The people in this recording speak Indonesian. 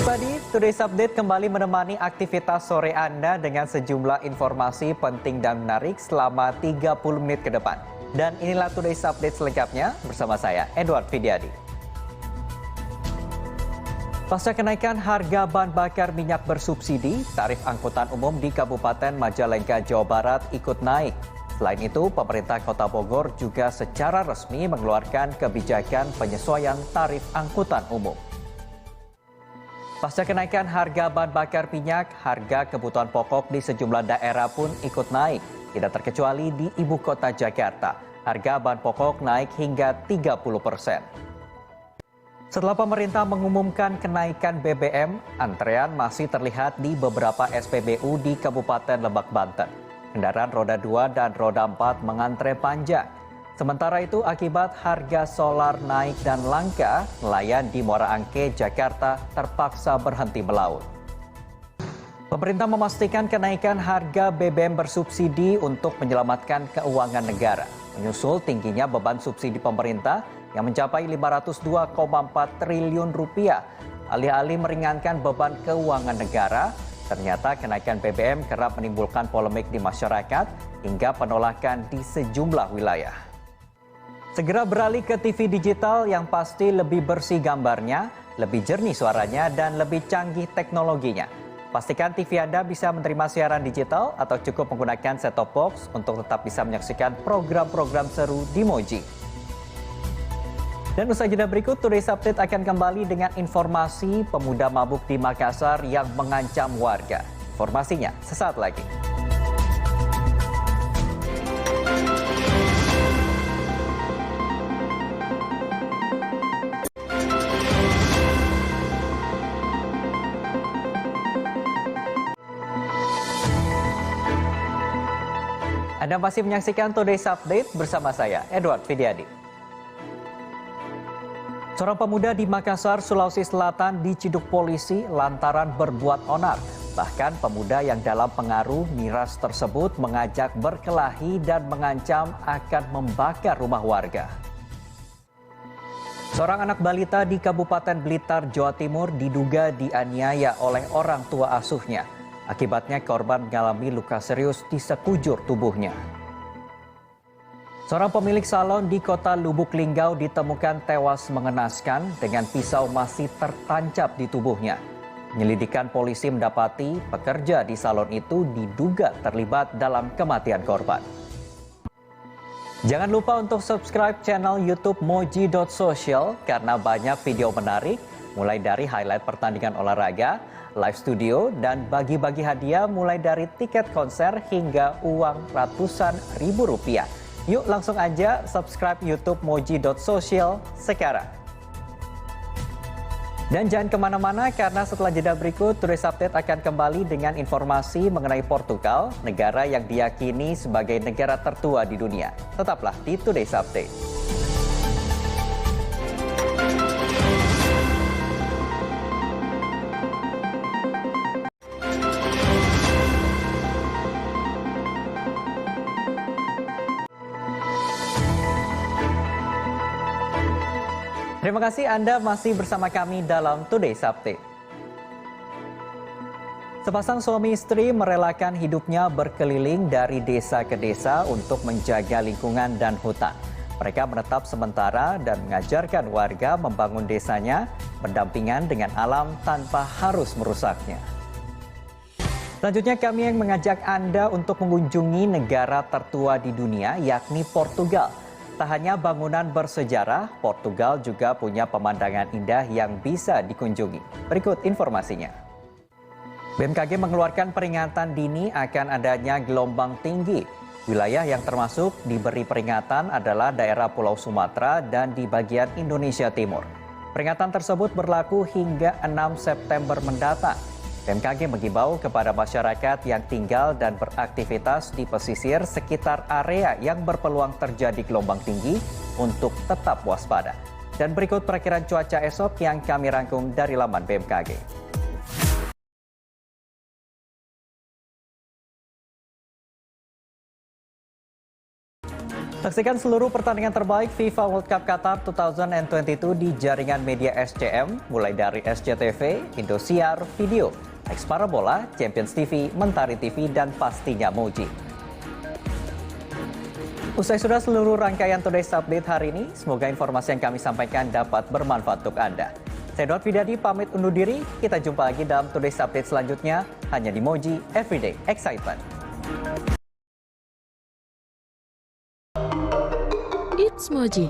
Pagi, Today's Update kembali menemani aktivitas sore Anda dengan sejumlah informasi penting dan menarik selama 30 menit ke depan. Dan inilah Today's Update selengkapnya bersama saya, Edward Fidiadi. Pasca kenaikan harga bahan bakar minyak bersubsidi, tarif angkutan umum di Kabupaten Majalengka, Jawa Barat ikut naik. Selain itu, pemerintah Kota Bogor juga secara resmi mengeluarkan kebijakan penyesuaian tarif angkutan umum. Pasca kenaikan harga bahan bakar minyak, harga kebutuhan pokok di sejumlah daerah pun ikut naik. Tidak terkecuali di ibu kota Jakarta, harga bahan pokok naik hingga 30%. Setelah pemerintah mengumumkan kenaikan BBM, antrean masih terlihat di beberapa SPBU di Kabupaten Lebak, Banten. Kendaraan roda 2 dan roda 4 mengantre panjang. Sementara itu, akibat harga solar naik dan langka, nelayan di Muara Angke, Jakarta terpaksa berhenti melaut. Pemerintah memastikan kenaikan harga BBM bersubsidi untuk menyelamatkan keuangan negara. Menyusul tingginya beban subsidi pemerintah yang mencapai 502,4 triliun rupiah. Alih-alih meringankan beban keuangan negara, ternyata kenaikan BBM kerap menimbulkan polemik di masyarakat hingga penolakan di sejumlah wilayah. Segera beralih ke TV digital yang pasti lebih bersih gambarnya, lebih jernih suaranya, dan lebih canggih teknologinya. Pastikan TV Anda bisa menerima siaran digital atau cukup menggunakan set-top box untuk tetap bisa menyaksikan program-program seru di Moji. Dan usai jeda berikut, Today's Update akan kembali dengan informasi pemuda mabuk di Makassar yang mengancam warga. Informasinya sesaat lagi. Anda masih menyaksikan Today's Update bersama saya, Edward Fidiadi. Seorang pemuda di Makassar, Sulawesi Selatan diciduk polisi lantaran berbuat onar. Bahkan pemuda yang dalam pengaruh miras tersebut mengajak berkelahi dan mengancam akan membakar rumah warga. Seorang anak balita di Kabupaten Blitar, Jawa Timur diduga dianiaya oleh orang tua asuhnya. Akibatnya korban mengalami luka serius di sekujur tubuhnya. Seorang pemilik salon di kota Lubuk Linggau ditemukan tewas mengenaskan dengan pisau masih tertancap di tubuhnya. Penyelidikan polisi mendapati pekerja di salon itu diduga terlibat dalam kematian korban. Jangan lupa untuk subscribe channel YouTube Moji.social karena banyak video menarik mulai dari highlight pertandingan olahraga, live studio, dan bagi-bagi hadiah mulai dari tiket konser hingga uang ratusan ribu rupiah. Yuk langsung aja subscribe YouTube Moji.social sekarang. Dan jangan kemana-mana karena setelah jeda berikut, Today's Update akan kembali dengan informasi mengenai Portugal, negara yang diyakini sebagai negara tertua di dunia. Tetaplah di Today's Update. Terima kasih Anda masih bersama kami dalam Today's Update. Sepasang suami istri merelakan hidupnya berkeliling dari desa ke desa untuk menjaga lingkungan dan hutan. Mereka menetap sementara dan mengajarkan warga membangun desanya berdampingan dengan alam tanpa harus merusaknya. Selanjutnya kami yang mengajak Anda untuk mengunjungi negara tertua di dunia yakni Portugal. Tak hanya bangunan bersejarah, Portugal juga punya pemandangan indah yang bisa dikunjungi. Berikut informasinya. BMKG mengeluarkan peringatan dini akan adanya gelombang tinggi. Wilayah yang termasuk diberi peringatan adalah daerah Pulau Sumatera dan di bagian Indonesia Timur. Peringatan tersebut berlaku hingga 6 September mendatang. BMKG mengimbau kepada masyarakat yang tinggal dan beraktivitas di pesisir sekitar area yang berpeluang terjadi gelombang tinggi untuk tetap waspada. Dan berikut perkiraan cuaca esok yang kami rangkum dari laman BMKG. Saksikan seluruh pertandingan terbaik FIFA World Cup Qatar 2022 di jaringan media SCM, mulai dari SCTV, Indosiar, Video, X Parabola, Champions TV, Mentari TV, dan pastinya Moji. Usai sudah seluruh rangkaian Today's Update hari ini, semoga informasi yang kami sampaikan dapat bermanfaat untuk Anda. Saya Dot Widadi pamit undur diri, kita jumpa lagi dalam Today's Update selanjutnya, hanya di Moji Everyday Excitement. It's Moji.